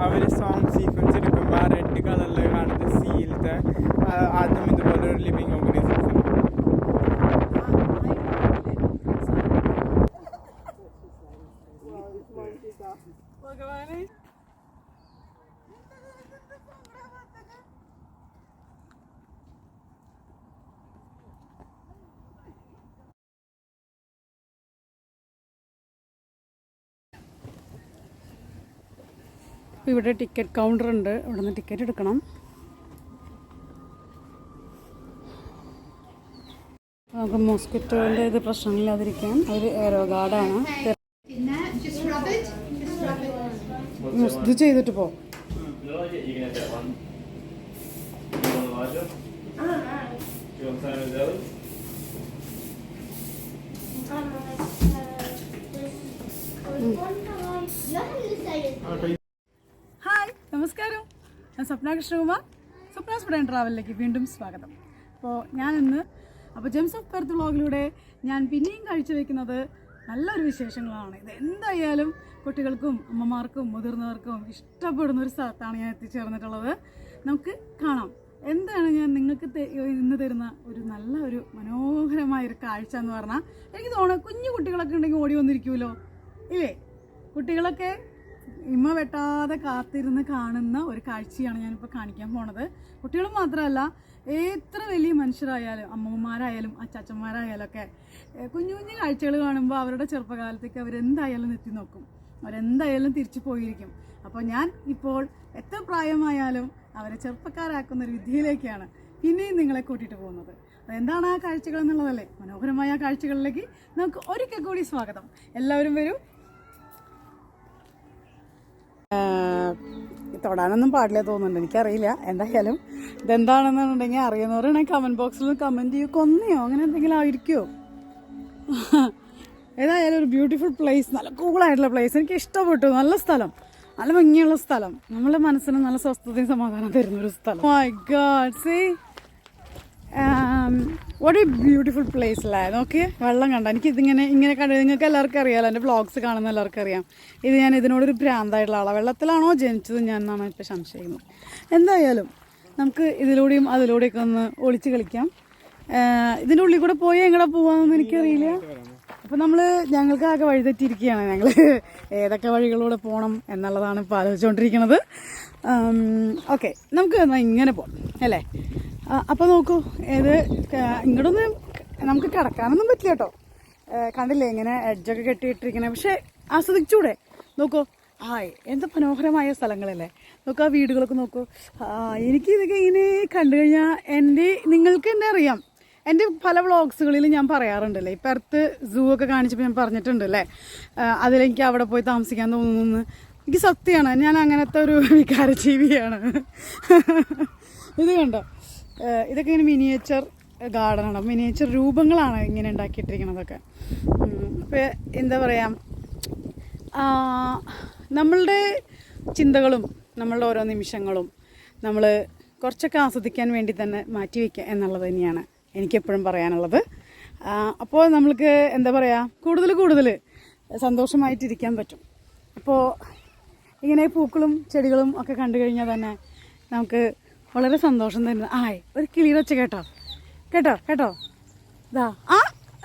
അവർ song sequence എടുക്കുമ്പോൾ ആ red കളറിൽ കാണുന്ന സീലത്തെ അതും ഇതുപോലെ ഒരു ലിവിങ് ഓർഗനിസംസ് ഇവിടെ ടിക്കറ്റ് കൗണ്ടർ ഉണ്ട്. ഇവിടെ നിന്ന് ടിക്കറ്റ് എടുക്കണം. നമുക്ക് മോസ്കിറ്റോൻ്റെ ഇത് പ്രശ്നമില്ലാതിരിക്കാൻ ഒരു എയറോ ഗാർഡാണ്. ഇത് ചെയ്തിട്ട് പോ. ഹായ്, നമസ്കാരം. ഞാൻ സ്വപ്ന കൃഷ്ണകുമാർ. സ്വപ്നാസ് ഫുഡ് ആൻഡ് ട്രാവലിലേക്ക് വീണ്ടും സ്വാഗതം. അപ്പോൾ ജെംസ് ഓഫ് പെർത്ത് വ്ളോഗിലൂടെ ഞാൻ പിന്നെയും കാഴ്ചവെക്കുന്നത് നല്ലൊരു വിശേഷങ്ങളാണ്. ഇത് എന്തായാലും കുട്ടികൾക്കും അമ്മമാർക്കും മുതിർന്നവർക്കും ഇഷ്ടപ്പെടുന്ന ഒരു സ്ഥലത്താണ് ഞാൻ എത്തിച്ചേർന്നിട്ടുള്ളത്. നമുക്ക് കാണാം എന്താണ് ഞാൻ നിങ്ങൾക്ക് ഇന്ന് തരുന്ന ഒരു മനോഹരമായൊരു കാഴ്ച എന്ന് പറഞ്ഞാൽ, എനിക്ക് തോന്നുന്നു കുഞ്ഞു കുട്ടികളൊക്കെ ഉണ്ടെങ്കിൽ ഓടി വന്നിരിക്കുമല്ലോ ഇല്ലേ? കുട്ടികളൊക്കെ ഇമ്മ വെട്ടാതെ കാത്തിരുന്ന് കാണുന്ന ഒരു കാഴ്ചയാണ് ഞാനിപ്പോൾ കാണിക്കാൻ പോണത്. കുട്ടികൾ മാത്രമല്ല, എത്ര വലിയ മനുഷ്യരായാലും അമ്മമാരായാലും അച്ചാച്ചന്മാരായാലും ഒക്കെ കുഞ്ഞു കുഞ്ഞു കാഴ്ചകൾ കാണുമ്പോൾ അവരുടെ ചെറുപ്പകാലത്തേക്ക് അവരെന്തായാലും എത്തി നോക്കും, അവരെന്തായാലും തിരിച്ചു പോയിരിക്കും. അപ്പോൾ ഞാൻ ഇപ്പോൾ എത്ര പ്രായമായാലും അവരെ ചെറുപ്പക്കാരാക്കുന്ന ഒരു വിദ്യയിലേക്കാണ് പിന്നെയും നിങ്ങളെ കൂട്ടിയിട്ട് പോകുന്നത്. അതെന്താണ് ആ കാഴ്ചകൾ എന്നുള്ളതല്ലേ? മനോഹരമായ ആ കാഴ്ചകളിലേക്ക് നമുക്ക് ഒരിക്കൽ കൂടി സ്വാഗതം. എല്ലാവരും വരൂ. തൊടാനൊന്നും പാടില്ല തോന്നുന്നുണ്ട്, എനിക്കറിയില്ല. എന്തായാലും ഇതെന്താണെന്നുണ്ടെങ്കിൽ അറിയുന്നവരാണെങ്കിൽ കമൻറ്റ് ബോക്സിൽ കമൻറ്റ് ചെയ്യും. കൊന്നയോ അങ്ങനെ എന്തെങ്കിലും ആയിരിക്കുമോ? ഏതായാലും ഒരു ബ്യൂട്ടിഫുൾ പ്ലേസ്, നല്ല കൂളായിട്ടുള്ള പ്ലേസ്. എനിക്ക് ഇഷ്ടപ്പെട്ടു. നല്ല സ്ഥലം, നല്ല ഭംഗിയുള്ള സ്ഥലം, നമ്മുടെ മനസ്സിന് നല്ല സ്വസ്ഥതയും സമാധാനം തരുന്നൊരു സ്ഥലം. My God, see what a beautiful place അല്ലേ? നോക്കി വെള്ളം കണ്ട. ഇങ്ങനെ കണ്ടു. നിങ്ങൾക്ക് എല്ലാവർക്കും അറിയാമല്ലോ, എൻ്റെ വ്ളോഗ്സ് കാണുന്ന എല്ലാവർക്കും അറിയാം. ഞാൻ ഇതിനോടൊരു ഭ്രാന്തായിട്ടുള്ള ആളാണ്. വെള്ളത്തിലാണോ ജനിച്ചത് ഞാൻ എന്നാണ് ഇപ്പോൾ സംശയിക്കുന്നത്. എന്തായാലും നമുക്ക് ഇതിലൂടെയും അതിലൂടെയൊക്കെ ഒന്ന് ഒളിച്ച് കളിക്കാം. ഇതിൻ്റെ ഉള്ളിൽ കൂടെ പോയി എങ്ങനെ പോവാമെന്ന് എനിക്കറിയില്ല. അപ്പോൾ ഞങ്ങൾക്ക് ആകെ വഴിതെറ്റിയിരിക്കുകയാണ്. ഞങ്ങൾ ഏതൊക്കെ വഴികളിലൂടെ പോകണം എന്നുള്ളതാണ് ഇപ്പോൾ ആലോചിച്ചുകൊണ്ടിരിക്കുന്നത്. ഓക്കെ, നമുക്ക് എന്നാൽ ഇങ്ങനെ പോകാം അല്ലേ? അപ്പോൾ നോക്കൂ, ഇങ്ങോട്ടൊന്നും നമുക്ക് കിടക്കാനൊന്നും പറ്റില്ല കേട്ടോ. കണ്ടില്ലേ ഇങ്ങനെ എഡ്ജൊക്കെ കെട്ടിയിട്ടിരിക്കണേ, പക്ഷെ ആസ്വദിച്ചൂടെ? നോക്കൂ, എന്ത് മനോഹരമായ സ്ഥലങ്ങളല്ലേ. നോക്കൂ, ആ വീടുകളൊക്കെ നോക്കൂ. എനിക്കിതൊക്കെ ഇങ്ങനെ കണ്ടു കഴിഞ്ഞാൽ നിങ്ങൾക്ക് എന്നെ അറിയാം. എൻ്റെ പല വ്ളോഗ്സുകളിൽ ഞാൻ പറയാറുണ്ടല്ലേ, ഇപ്പം അടുത്ത് സൂ ഒക്കെ കാണിച്ചപ്പോൾ ഞാൻ പറഞ്ഞിട്ടുണ്ടല്ലേ, അതിലെനിക്ക് അവിടെ പോയി താമസിക്കാൻ തോന്നുന്നു. എനിക്ക് സത്യമാണ്, ഞാൻ അങ്ങനത്തെ ഒരു വികാരജീവിയാണ്. ഇത് കണ്ടോ, ഇതൊക്കെ ഇങ്ങനെ മിനിയേച്ചർ ഗാർഡനാണ്, മിനിയേച്ചർ രൂപങ്ങളാണ് ഇങ്ങനെ ഉണ്ടാക്കിയിട്ടിരിക്കുന്നതൊക്കെ. ഇപ്പോൾ എന്താ പറയുക, നമ്മളുടെ ചിന്തകളും നമ്മളുടെ ഓരോ നിമിഷങ്ങളും നമ്മൾ കുറച്ചൊക്കെ ആസ്വദിക്കാൻ വേണ്ടി തന്നെ മാറ്റിവെക്കുക എന്നുള്ളത് തന്നെയാണ് എനിക്കെപ്പോഴും പറയാനുള്ളത്. അപ്പോൾ നമ്മൾക്ക് എന്താ പറയുക, കൂടുതൽ സന്തോഷമായിട്ടിരിക്കാൻ പറ്റും. അപ്പോൾ ഇങ്ങനെ പൂക്കളും ചെടികളും ഒക്കെ കണ്ടു കഴിഞ്ഞാൽ തന്നെ നമുക്ക് വളരെ സന്തോഷം തരുന്ന ഒരു കിളിയുടെ ഒച്ച കേട്ടോ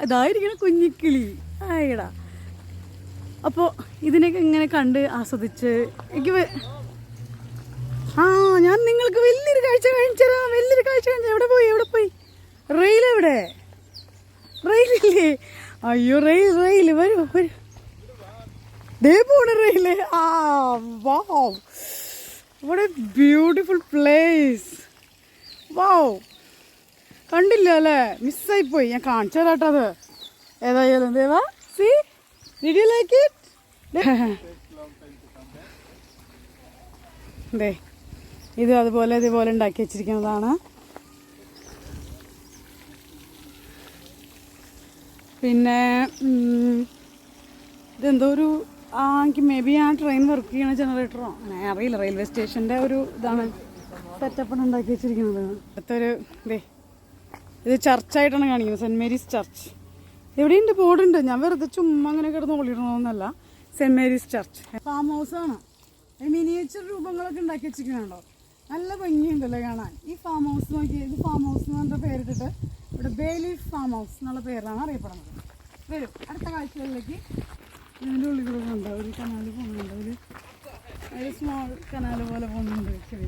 ഇതായിരിക്കണ കുഞ്ഞിക്കിളി ആയിടാ. അപ്പോൾ ഇതിനൊക്കെ ഇങ്ങനെ കണ്ട് ആസ്വദിച്ച് ഞാൻ നിങ്ങൾക്ക് വലിയൊരു കാഴ്ച കാണിച്ചുതരാം. എവിടെ പോയി റെയിലെവിടെ? റെയിലില്ലേ? അയ്യോ, റെയിൽ വരൂ. ദേ പോണ rail. Wow, what a beautiful place. Wow, കണ്ടില്ല അല്ലേ? മിസ്സായിപ്പോയി. ഞാൻ കാണിച്ചു തരാട്ടോ അത്. ഏതായാലും Deva, see, did you like it? ദേ ഇത് ഇതുപോലെ ഉണ്ടാക്കി വെച്ചിരിക്കുന്നതാണ്. പിന്നെ ഇതെന്തോ ഒരു എനിക്ക് മേ ബി ആ ട്രെയിൻ വർക്ക് ചെയ്യണ ജനറേറ്ററോ അങ്ങനെ അറിയില്ല. റെയിൽവേ സ്റ്റേഷൻ്റെ ഒരു ഇതാണ് സെറ്റപ്പാണ് ഉണ്ടാക്കി വെച്ചിരിക്കുന്നത്. അടുത്തൊരു ഇത് ചർച്ചായിട്ടാണ് കാണിക്കുന്നത്, സെൻറ്റ് മേരീസ് ചർച്ച്. എവിടെയുണ്ട് ബോർഡുണ്ട്, ഞാൻ വെറുതെ ചുമ്മാ അങ്ങനെ കിടന്ന് ഓളിടണമെന്നല്ല. സെൻറ്റ് മേരീസ് ചർച്ച് ഫാം ഹൗസാണ്. മിനിയേച്ചർ രൂപങ്ങളൊക്കെ ഉണ്ടാക്കി വെച്ചിരിക്കണുണ്ടോ, നല്ല ഭംഗിയുണ്ടല്ലോ കാണാൻ. ഈ ഫാം ഹൗസ് നോക്കി, ഇത് ഫാം ഹൗസ് എന്ന് പറഞ്ഞ പേരിട്ടിട്ട് ഇവിടെ ബേലീഫ് ഫാം ഹൗസ് എന്നുള്ള പേരിലാണ് അറിയപ്പെടുന്നത്. വരും അടുത്ത കാഴ്ചകളിലേക്ക്. ഇതിൻ്റെ ഉള്ളിൽ കൂടെ ഉണ്ട് ഒരു കനാല് പോകുന്നുണ്ട്, ഒരു സ്മോൾ കനാല് പോലെ പോകുന്നുണ്ട്. ശരി,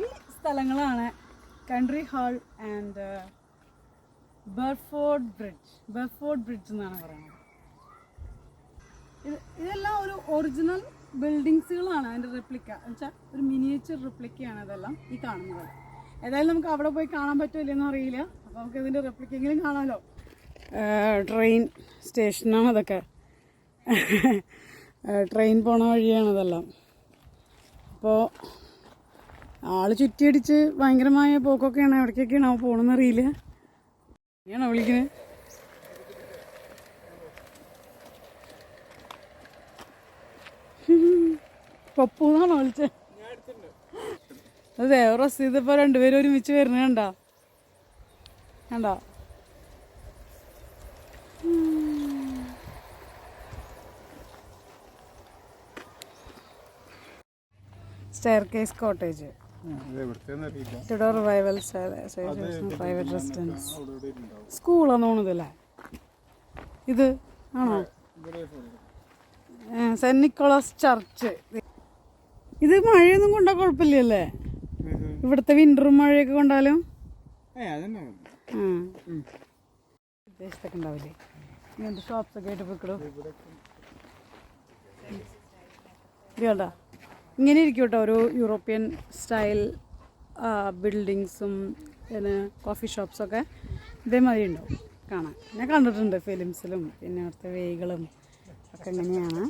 ഈ സ്ഥലങ്ങളാണ് കൺട്രി ഹാൾ ആൻഡ് ബെർഫോർഡ് ബ്രിഡ്ജ് എന്നാണ് പറയുന്നത്. ഇതെല്ലാം ഒരു ഒറിജിനൽ ബിൽഡിങ്സുകളാണ്, അതിൻ്റെ റെപ്ലിക്ക എന്ന് വെച്ചാൽ ഒരു മിനിയേച്ചർ റെപ്ലിക്കയാണ് ഇതെല്ലാം ഈ കാണുന്നത്. ഏതായാലും നമുക്ക് അവിടെ പോയി കാണാൻ പറ്റില്ലെന്ന് അറിയില്ല, അപ്പോൾ നമുക്ക് ഇതിൻ്റെ റെപ്ലിക്കെങ്കിലും കാണാമല്ലോ. ട്രെയിൻ സ്റ്റേഷനാണ് അതൊക്കെ, ട്രെയിൻ പോണ വഴിയാണിതെല്ലാം. അപ്പോൾ ആള് ചുറ്റിയടിച്ച് ഭയങ്കരമായ പോക്കൊക്കെയാണ്, എവിടേക്കൊക്കെയാണ് അവ പോകണമെന്നറിയില്ല. ഞാനാ വിളിക്കുന്നത്. പപ്പൂന്നാണോ വിളിച്ചത്? അതെ, റസീദ് ഇപ്പോൾ രണ്ടുപേരും ഒരുമിച്ച് വരുന്നത് കണ്ടോ? Staircase cottage, Tudor revival private residence, സ്കൂളാന്ന് തോന്നുന്നതല്ലേ ഇത്? ആണോ? Saint Nicholas church. ഇത് മഴയൊന്നും കൊണ്ടാൽ കുഴപ്പമില്ലല്ലേ? ഇവിടുത്തെ വിന്ററും മഴയൊക്കെ കൊണ്ടാലും വിദേശത്തൊക്കെ ഉണ്ടാവില്ലേ ഇങ്ങനത്തെ ഷോപ്സൊക്കെ ആയിട്ട് പോയിക്കിടും. കേട്ടാ ഇങ്ങനെ ഇരിക്കും കേട്ടോ, ഒരു യൂറോപ്യൻ സ്റ്റൈൽ ബിൽഡിങ്സും പിന്നെ കോഫി ഷോപ്സൊക്കെ ഇതേമാതിരി ഉണ്ടാവും കാണാൻ. ഞാൻ കണ്ടിട്ടുണ്ട് ഫിലിംസിലും, പിന്നെ അവിടുത്തെ വേകളും ഒക്കെ എങ്ങനെയാണ്.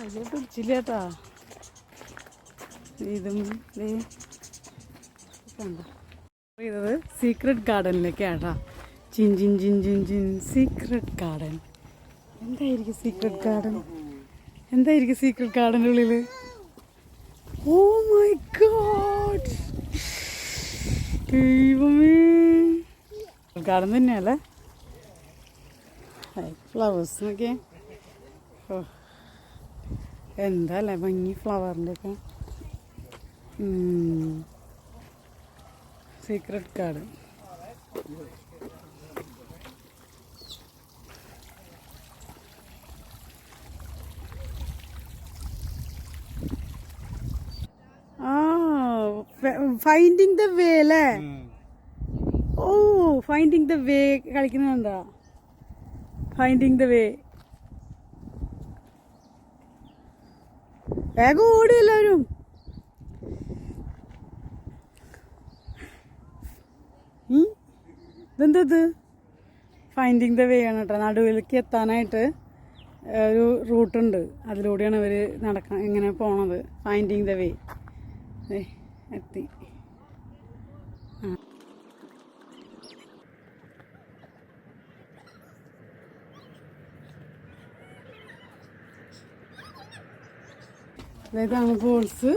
അത് പിടിച്ചില്ല കേട്ടാ. ഇതും ചെയ്തത് സീക്രട്ട് ഗാർഡനിലേക്കാട്ടാ. ചിൻ ചിൻ ചിൻ ചിൻ ചിൻ സീക്രട്ട് ഗാർഡൻ. എന്തായിരിക്കും സീക്രട്ട് ഗാർഡൻ്റെ ഉള്ളിൽ? ഓ മൈ ഗോഡ്, ദൈവമേ, ഗാർഡൻ തന്നെയല്ലേ? ഫ്ലവേഴ്സ് നോക്കിയേ, എന്താ അല്ലേ ഭംഗി ഫ്ലവറിൻ്റെ ഒക്കെ. Secret garden. Finding the way അല്ലേ? ഓ, ഫൈൻഡിങ് ദ വേ കളിക്കുന്നുണ്ടാ? Finding the way. വേഗം ഓടി എല്ലാവരും. ഇതെന്തത്? ഫൈൻഡിങ് ദ വേ ആണ് കേട്ടോ. നടുവിലേക്ക് എത്താനായിട്ട് ഒരു റൂട്ടുണ്ട്, അതിലൂടെയാണ് ഇവർ ഇങ്ങനെ പോണത്. ഫൈൻഡിങ് ദ വേ. എത്തി. ഇതാണ് ബോൾസ്.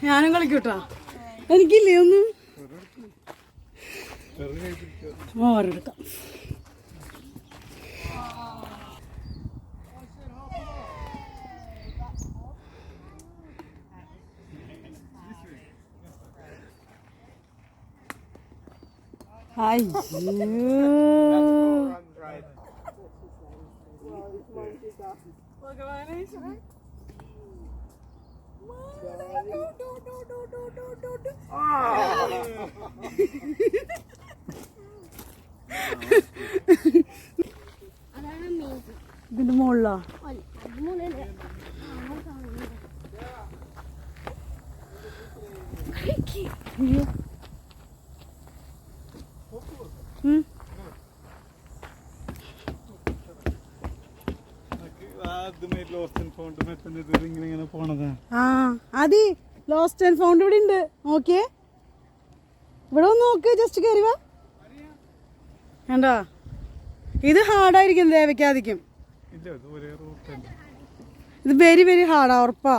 ഞാനും കളിക്കൂട്ടാ. എനിക്കില്ലേ ഒന്നും ഓരെടുക്കാം. ഇതിന്റെ മുകളിലാ അതി ലോസ്റ്റ് ആൻഡ് ഫൗണ്ട് ഇവിടെ ഉണ്ട്. നോക്കിയേ, ഇവിടെ ഒന്ന് നോക്ക്, ജസ്റ്റ് കയറി വാ. കണ്ടാ, ഇത് ഹാർഡായിരിക്കും, ദേവയ്ക്കാതിക്കും. ഇത് വെരി വെരി ഹാർഡാ, ഉറപ്പാ.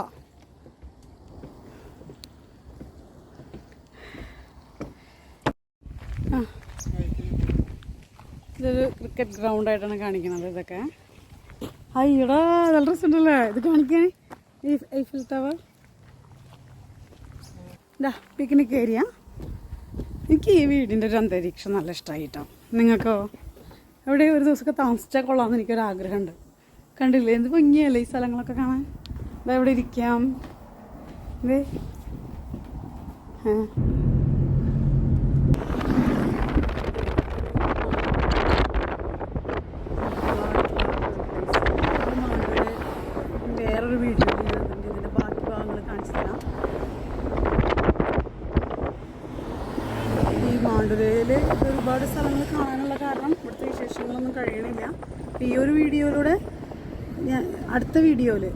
ഇതൊരു ക്രിക്കറ്റ് ഗ്രൗണ്ടായിട്ടാണ് കാണിക്കുന്നത് ഇതൊക്കെ. അയ്യടാ നല്ല രസമുണ്ടല്ലേ ഇത് കാണിക്കാൻ. ഈ ഐഫിൽ ടവർ ഇതാ പിക്നിക് ഏരിയ. എനിക്ക് ഈ വീടിൻ്റെ ഒരു അന്തരീക്ഷം നല്ല ഇഷ്ടമായി കേട്ടോ. നിങ്ങൾക്കോ? എവിടെ ഒരു ദിവസമൊക്കെ താമസിച്ചാൽ കൊള്ളാമെന്ന് എനിക്കൊരാഗ്രഹമുണ്ട്. കണ്ടില്ലേ എന്ത് ഭംഗിയല്ലേ ഈ സ്ഥലങ്ങളൊക്കെ കാണാൻ. ഇതാ ഇവിടെ ഇരിക്കാം. ഇതേ വേറൊരു വീഡിയോ ഇതിൻ്റെ ബാക്കി ഭാഗങ്ങൾ കാണിച്ചു തരാം. ഈ മാണ്ടുരയിൽ ഒരുപാട് സ്ഥലങ്ങൾ കാണാനുള്ള കാരണം ഇവിടുത്തെ വിശേഷങ്ങളൊന്നും കഴിയണില്ല. ഈ ഒരു വീഡിയോയിലൂടെ ഞാൻ അടുത്ത വീഡിയോയിൽ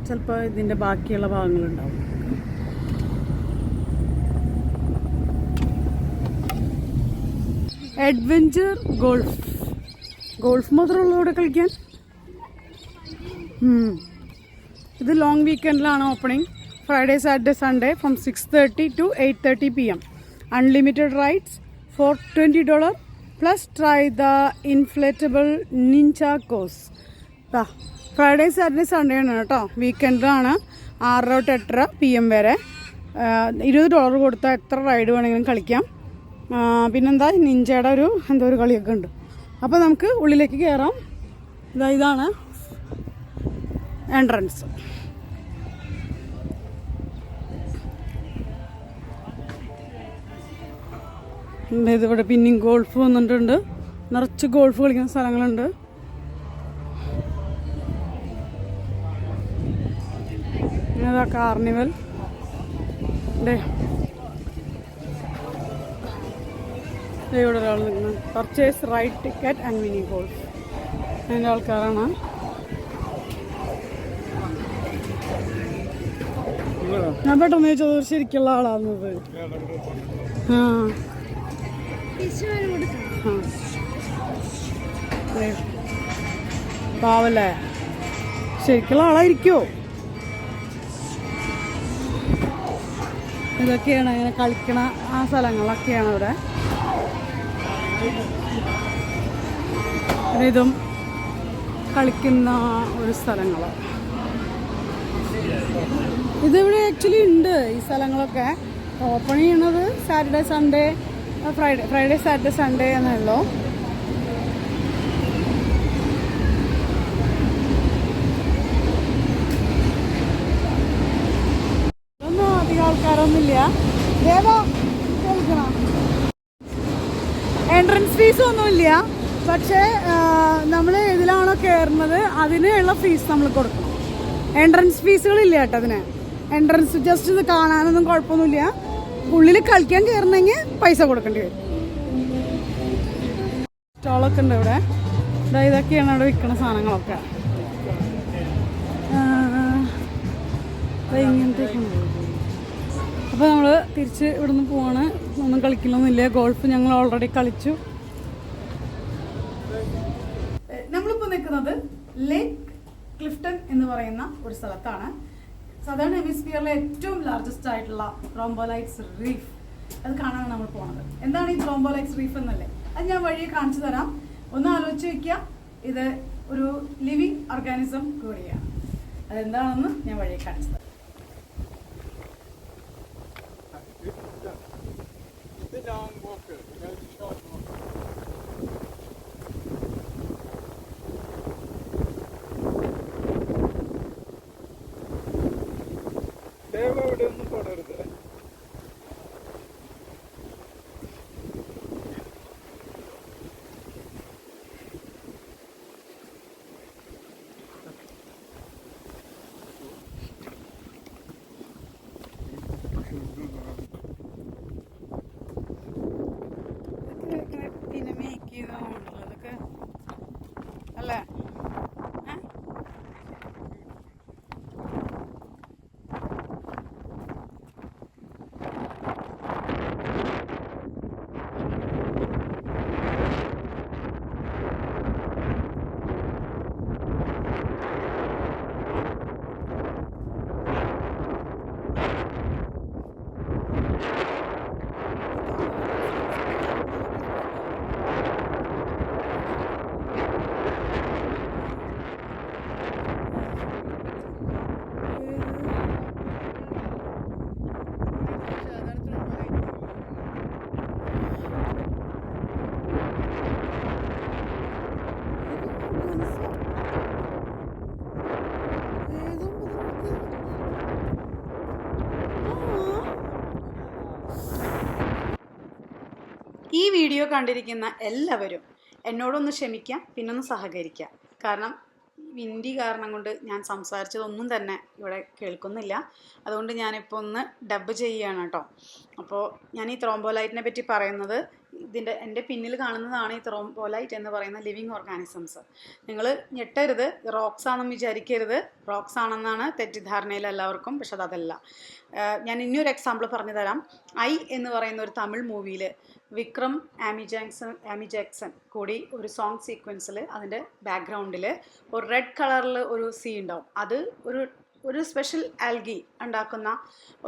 ചിലപ്പോൾ ഇതിൻ്റെ ബാക്കിയുള്ള ഭാഗങ്ങളുണ്ടാവും. അഡ്വഞ്ചർ ഗോൾഫ് മാത്രമുള്ള ഇവിടെ കളിക്കാൻ. ഇത് ലോങ് വീക്കെൻഡിലാണ് opening. Friday Saturday Sunday from 6:30 to 8:30 PM. Unlimited rides for $20 plus try the inflatable ninja course. Friday Saturday Sunday ആണ് കേട്ടോ, വീക്കെൻഡിലാണ് 6 to 8:30 PM വരെ. $20 കൊടുത്താൽ എത്ര റൈഡ് വേണമെങ്കിലും കളിക്കാം. പിന്നെന്താ നിഞ്ചയുടെ എന്തോ ഒരു കളിയൊക്കെ ഉണ്ട്. അപ്പോൾ നമുക്ക് ഉള്ളിലേക്ക് കയറാം. ഇതാണ് എൻട്രൻസ്. ഇതിവിടെ പിന്നെയും ഗോൾഫ് വന്നിട്ടുണ്ട്. നിറച്ച് ഗോൾഫ് കളിക്കുന്ന സ്ഥലങ്ങളുണ്ട്. ഇതാ കാർണിവൽ. ഇവിടെ ഒരാൾ നിൽക്കുന്നത്. Purchase ride ticket and mini golf. അതിൻ്റെ ആൾക്കാരാണ്. ഞാൻ പെട്ടെന്ന് ചോദിച്ചത് ശരിക്കുള്ള ആളാണെന്നത്. പാവല്ലേ, ശരിക്കുള്ള ആളായിരിക്കുമോ? ഇതൊക്കെയാണ് ഇങ്ങനെ കളിക്കണ ആ സ്ഥലങ്ങളൊക്കെയാണ് ഇവിടെ. ഇതും കളിക്കുന്ന ഒരു സ്ഥലങ്ങൾ. ഇതിവിടെ ആക്ച്വലി ഉണ്ട് ഈ സ്ഥലങ്ങളൊക്കെ. ഓപ്പൺ ചെയ്യണത് Saturday Sunday Friday Saturday Sunday എന്നുള്ളൂ. ഇതൊന്നും അധികം ആൾക്കാരൊന്നുമില്ല. എൻട്രൻസ് ഫീസ് ഒന്നുമില്ല. പക്ഷേ നമ്മൾ ഏതിലാണോ കയറുന്നത് അതിനുള്ള ഫീസ് നമ്മൾ കൊടുക്കണം. എൻട്രൻസ് ഫീസുകളില്ല കേട്ടോ അതിന്. എൻട്രൻസ് ജസ്റ്റ് ഇത് കാണാനൊന്നും കുഴപ്പമൊന്നുമില്ല. ഉള്ളിൽ കളിക്കാൻ കയറണമെങ്കിൽ പൈസ കൊടുക്കേണ്ടി വരും. സ്റ്റോളൊക്കെ ഉണ്ട് ഇവിടെ. ഇതൊക്കെയാണ് ഇവിടെ വിൽക്കുന്ന സാധനങ്ങളൊക്കെ. ഇങ്ങനത്തേക്ക്. അപ്പോൾ നമ്മൾ തിരിച്ച് ഇവിടെ നിന്ന് പോവാണ്. ഒന്നും കളിക്കണമെന്നില്ല. ഗോൾഫ് ഞങ്ങൾ ഓൾറെഡി കളിച്ചു. നമ്മളിപ്പോൾ നിൽക്കുന്നത് ലേക്ക് ക്ലിഫ്റ്റൺ എന്ന് പറയുന്ന ഒരു സ്ഥലത്താണ്. സദേൺ ഹെമിസ്ഫിയറിലെ ഏറ്റവും ലാർജസ്റ്റ് ആയിട്ടുള്ള ത്രോംബോലൈറ്റ്സ് റീഫ്. അത് കാണാനാണ് നമ്മൾ പോകുന്നത്. എന്താണ് ഈ ത്രോംബോലൈറ്റ്സ് റീഫ് എന്നല്ലേ? അത് ഞാൻ വഴിയെ കാണിച്ചു തരാം. ഒന്ന് ആലോചിച്ച് വയ്ക്കുക. ഇത് ഒരു ലിവിങ് ഓർഗാനിസം കൂടിയാണ്. അതെന്താണെന്ന് ഞാൻ വഴിയെ കാണിച്ചു തരാം. ഇവിടെ ഒന്നും തുടരുത്. പിന്നെ മേക്ക് ചെയ്തതാണല്ലോ അതൊക്കെ അല്ലേ? ഈ വീഡിയോ കണ്ടിരിക്കുന്ന എല്ലാവരും എന്നോടൊന്ന് ക്ഷമിക്കാം, പിന്നൊന്ന് സഹകരിക്കാം. കാരണം വിൻഡി കാരണം കൊണ്ട് ഞാൻ സംസാരിച്ചതൊന്നും തന്നെ ഇവിടെ കേൾക്കുന്നില്ല. അതുകൊണ്ട് ഞാനിപ്പോൾ ഒന്ന് ഡബ് ചെയ്യുകയാണ് കേട്ടോ. അപ്പോൾ ഞാൻ ഈ ത്രോംബോലൈറ്റിനെ പറ്റി പറയുന്നത്, എൻ്റെ പിന്നിൽ കാണുന്നതാണ് ഈ ത്രോംബോലൈറ്റ് എന്ന് പറയുന്ന ലിവിങ് ഓർഗാനിസംസ്. നിങ്ങൾ ഞെട്ടരുത്, റോക്സ് ആണെന്ന് വിചാരിക്കരുത്. റോക്സ് ആണെന്നാണ് തെറ്റിദ്ധാരണയിൽ എല്ലാവർക്കും, പക്ഷെ അതല്ല. ഞാൻ ഇനിയൊരു എക്സാമ്പിൾ പറഞ്ഞു തരാം. ഐ എന്ന് പറയുന്ന ഒരു തമിഴ് മൂവിയിൽ വിക്രം ആമി ജാക്സൺ കൂടി ഒരു സോങ് സീക്വൻസിൽ അതിൻ്റെ ബാക്ക്ഗ്രൗണ്ടിൽ ഒരു റെഡ് കളറിൽ ഒരു സീ ഉണ്ടാവും. അത് ഒരു സ്പെഷ്യൽ ആൽഗി ഉണ്ടാക്കുന്ന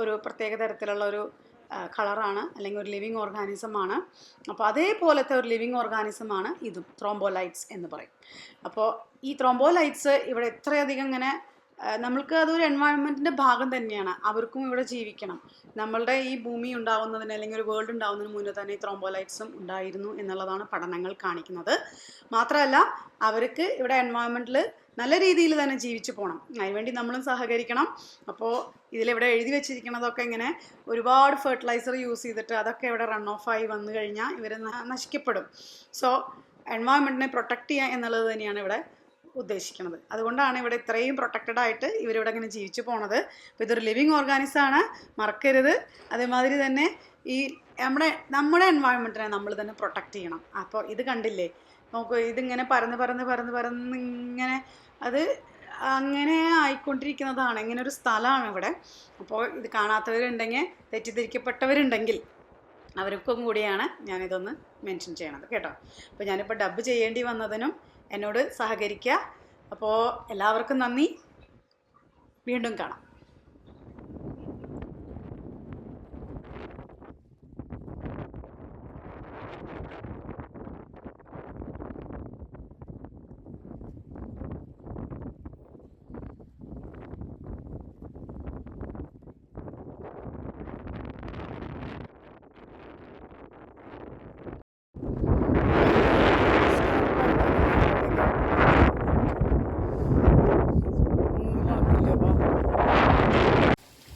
ഒരു പ്രത്യേക തരത്തിലുള്ള ഒരു കളറാണ്, അല്ലെങ്കിൽ ഒരു ലിവിങ് ഓർഗാനിസമാണ്. അപ്പോൾ അതേപോലത്തെ ഒരു ലിവിങ് ഓർഗാനിസമാണ് ഇതും, ത്രോംബോലൈറ്റ്സ് എന്ന് പറയും. അപ്പോൾ ഈ ത്രോംബോലൈറ്റ്സ് ഇവിടെ എത്രയധികം ഇങ്ങനെ നമ്മൾക്ക് അതൊരു എൻവയോൺമെൻറ്റിൻ്റെ ഭാഗം തന്നെയാണ്. അവർക്കും ഇവിടെ ജീവിക്കണം. നമ്മളുടെ ഈ ഭൂമി ഉണ്ടാകുന്നതിന് അല്ലെങ്കിൽ ഒരു വേൾഡ് ഉണ്ടാകുന്നതിന് മുന്നേ തന്നെ ഈ ത്രോംബോലൈറ്റ്സും ഉണ്ടായിരുന്നു എന്നുള്ളതാണ് പഠനങ്ങൾ കാണിക്കുന്നത്. മാത്രമല്ല അവർക്ക് ഇവിടെ എൻവയോൺമെൻറ്റിൽ നല്ല രീതിയിൽ തന്നെ ജീവിച്ചു പോകണം. അതിനുവേണ്ടി നമ്മളും സഹകരിക്കണം. അപ്പോൾ ഇതിലിവിടെ എഴുതി വെച്ചിരിക്കുന്നതൊക്കെ ഇങ്ങനെ ഒരുപാട് ഫെർട്ടിലൈസർ യൂസ് ചെയ്തിട്ട് അതൊക്കെ ഇവിടെ റൺ ഓഫ് ആയി വന്നു കഴിഞ്ഞാൽ ഇവർ നശിക്കപ്പെടും. സോ എൻവയോൺമെൻറ്റിനെ പ്രൊട്ടക്റ്റ് ചെയ്യുക എന്നുള്ളത് തന്നെയാണ് ഇവിടെ ഉദ്ദേശിക്കുന്നത്. അതുകൊണ്ടാണ് ഇവിടെ ഇത്രയും പ്രൊട്ടക്റ്റഡ് ആയിട്ട് ഇവരിവിടെ ഇങ്ങനെ ജീവിച്ചു പോണത്. അപ്പോൾ ഇതൊരു ലിവിങ് ഓർഗാനിസമാണ്, മറക്കരുത്. അതേമാതിരി തന്നെ ഈ നമ്മുടെ എൻവയോൺമെൻറ്റിനെ നമ്മൾ തന്നെ പ്രൊട്ടക്റ്റ് ചെയ്യണം. അപ്പോൾ ഇത് കണ്ടില്ലേ, നോക്കൂ, ഇതിങ്ങനെ പരന്ന് ഇങ്ങനെ അത് അങ്ങനെ ആയിക്കൊണ്ടിരിക്കുന്നതാണ്. ഇങ്ങനെ ഒരു സ്ഥലമാണ് ഇവിടെ. അപ്പോൾ ഇത് കാണാത്തവരുണ്ടെങ്കിൽ, തെറ്റിദ്ധരിക്കപ്പെട്ടവരുണ്ടെങ്കിൽ അവർക്കും കൂടിയാണ് ഞാനിതൊന്ന് മെൻഷൻ ചെയ്യണത് കേട്ടോ. അപ്പോൾ ഞാനിപ്പോൾ ഡബ് ചെയ്യേണ്ടി വന്നതിനും എന്നോട് സഹകരിക്കുക. അപ്പോൾ എല്ലാവർക്കും നന്ദി. വീണ്ടും കാണാം.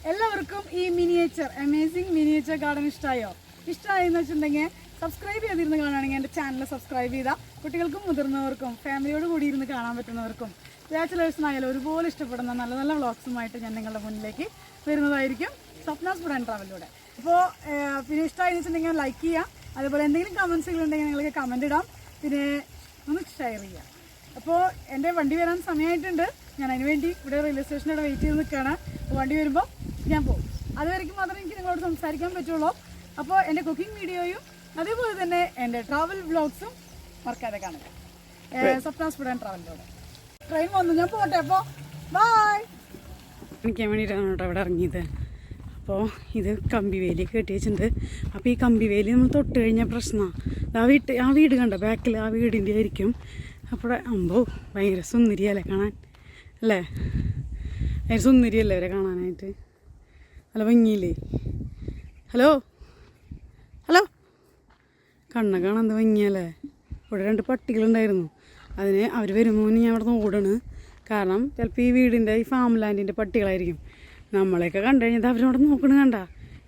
എല്ലാവർക്കും ഈ അമേസിങ് മിനിയേച്ചർ ഗാർഡൻ ഇഷ്ടമായെന്ന് വെച്ചിട്ടുണ്ടെങ്കിൽ സബ്സ്ക്രൈബ് ചെയ്തിരുന്ന് കാണുകയാണെങ്കിൽ എൻ്റെ ചാനൽ സബ്സ്ക്രൈബ് ചെയ്താൽ കുട്ടികൾക്കും മുതിർന്നവർക്കും ഫാമിലിയോട് കൂടി ഇരുന്ന് കാണാൻ പറ്റുന്നവർക്കും ബാച്ചിലേഴ്സിനായാലും ഒരുപോലെ ഇഷ്ടപ്പെടുന്ന നല്ല നല്ല വ്ളോഗ്സുമായിട്ട് ഞാൻ നിങ്ങളുടെ മുന്നിലേക്ക് വരുന്നതായിരിക്കും സ്വപ്നാസ് ഫുഡ് ആൻഡ് ട്രാവലിലൂടെ. അപ്പോൾ പിന്നെ ഇഷ്ടമായെന്ന് വെച്ചിട്ടുണ്ടെങ്കിൽ ലൈക്ക് ചെയ്യാം. അതുപോലെ എന്തെങ്കിലും കമൻസുകളുണ്ടെങ്കിൽ നിങ്ങൾക്ക് കമൻറ്റ് ഇടാം. പിന്നെ ഒന്ന് ഷെയർ ചെയ്യാം. അപ്പോൾ എൻ്റെ വണ്ടി വരാൻ സമയമായിട്ടുണ്ട്. ഞാൻ അതിനുവേണ്ടി ഇവിടെ റെയിൽവേ സ്റ്റേഷനിലൂടെ വെയിറ്റ് ചെയ്ത് നിൽക്കുകയാണ്. വണ്ടി വരുമ്പോൾ ഞാൻ പോകും. അതുവരെയ്ക്കും മാത്രമേ എനിക്ക് നിങ്ങളോട് സംസാരിക്കാൻ പറ്റുള്ളൂ. അപ്പോൾ എൻ്റെ കുക്കിംഗ് വീഡിയോയും അതേപോലെ തന്നെ എൻ്റെ ട്രാവൽ വ്ളോഗ്സും മറക്കാതെ കാണുക. സ്വപ്നാസ് ഫുഡ് ആൻഡ് ട്രാവലിലൂടെ. ട്രെയിൻ വന്നു, ഞാൻ പോട്ടെ. അപ്പോൾ ബൈ. എനിക്ക് വേണ്ടിയിട്ടാണ് കേട്ടോ ഇവിടെ ഇറങ്ങിയത്. അപ്പോൾ ഇത് കമ്പിവേലി കെട്ടി വെച്ചിട്ടുണ്ട്. അപ്പോൾ ഈ കമ്പിവേലി നമ്മൾ തൊട്ട് കഴിഞ്ഞാൽ പ്രശ്നമാണ്. ആ വീട് കണ്ടോ, ബാക്കിൽ ആ വീടിൻ്റെ ആയിരിക്കും. അപ്പോൾ ഭയങ്കര സുന്ദരിയല്ലേ കാണാൻ, അല്ലേ? ഭയങ്കര സുന്ദരിയല്ലേ അവരെ കാണാനായിട്ട്, നല്ല ഭംഗിയില്ലേ? ഹലോ കണ്ണൊക്കെ കാണാൻ എന്ത് ഭംഗിയല്ലേ? ഇവിടെ 2 പട്ടികളുണ്ടായിരുന്നു. അതിന് അവർ വരുമ്പോൾ ഞാൻ അവിടെ നിന്ന് ഓടാണ്. കാരണം ചിലപ്പോൾ ഈ വീടിൻ്റെ ഈ ഫാം ലാൻഡിൻ്റെ പട്ടികളായിരിക്കും. നമ്മളെയൊക്കെ കണ്ടു കഴിഞ്ഞാൽ അവരോട് നോക്കണ കണ്ട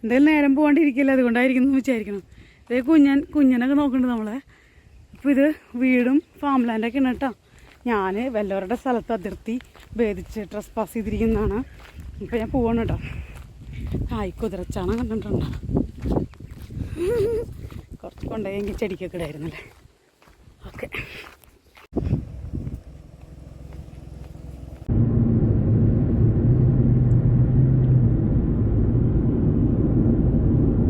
എന്തായാലും നേരം പോകാണ്ടിരിക്കില്ല, അതുകൊണ്ടായിരിക്കും എന്ന് വിചാരിക്കണം. ഇതേ കുഞ്ഞനൊക്കെ നോക്കുന്നുണ്ട് നമ്മളെ. അപ്പോൾ ഇത് വീടും ഫാം ലാൻഡൊക്കെ ഉണ്ട് കേട്ടോ. ഞാൻ വല്ലവരുടെ സ്ഥലത്ത് അതിർത്തി ഭേദിച്ച് ട്രസ് പാസ് ചെയ്തിരിക്കുന്നതാണ്. ഇപ്പോൾ ഞാൻ പോവാണ് കേട്ടോ. കുതിരച്ചാണ കണ്ടിട്ടുണ്ടോ? കുറച്ച് കൊണ്ടുപോയെങ്കിൽ ചെടിക്കൊക്കെ ഇടായിരുന്നല്ലേ. ഓക്കെ.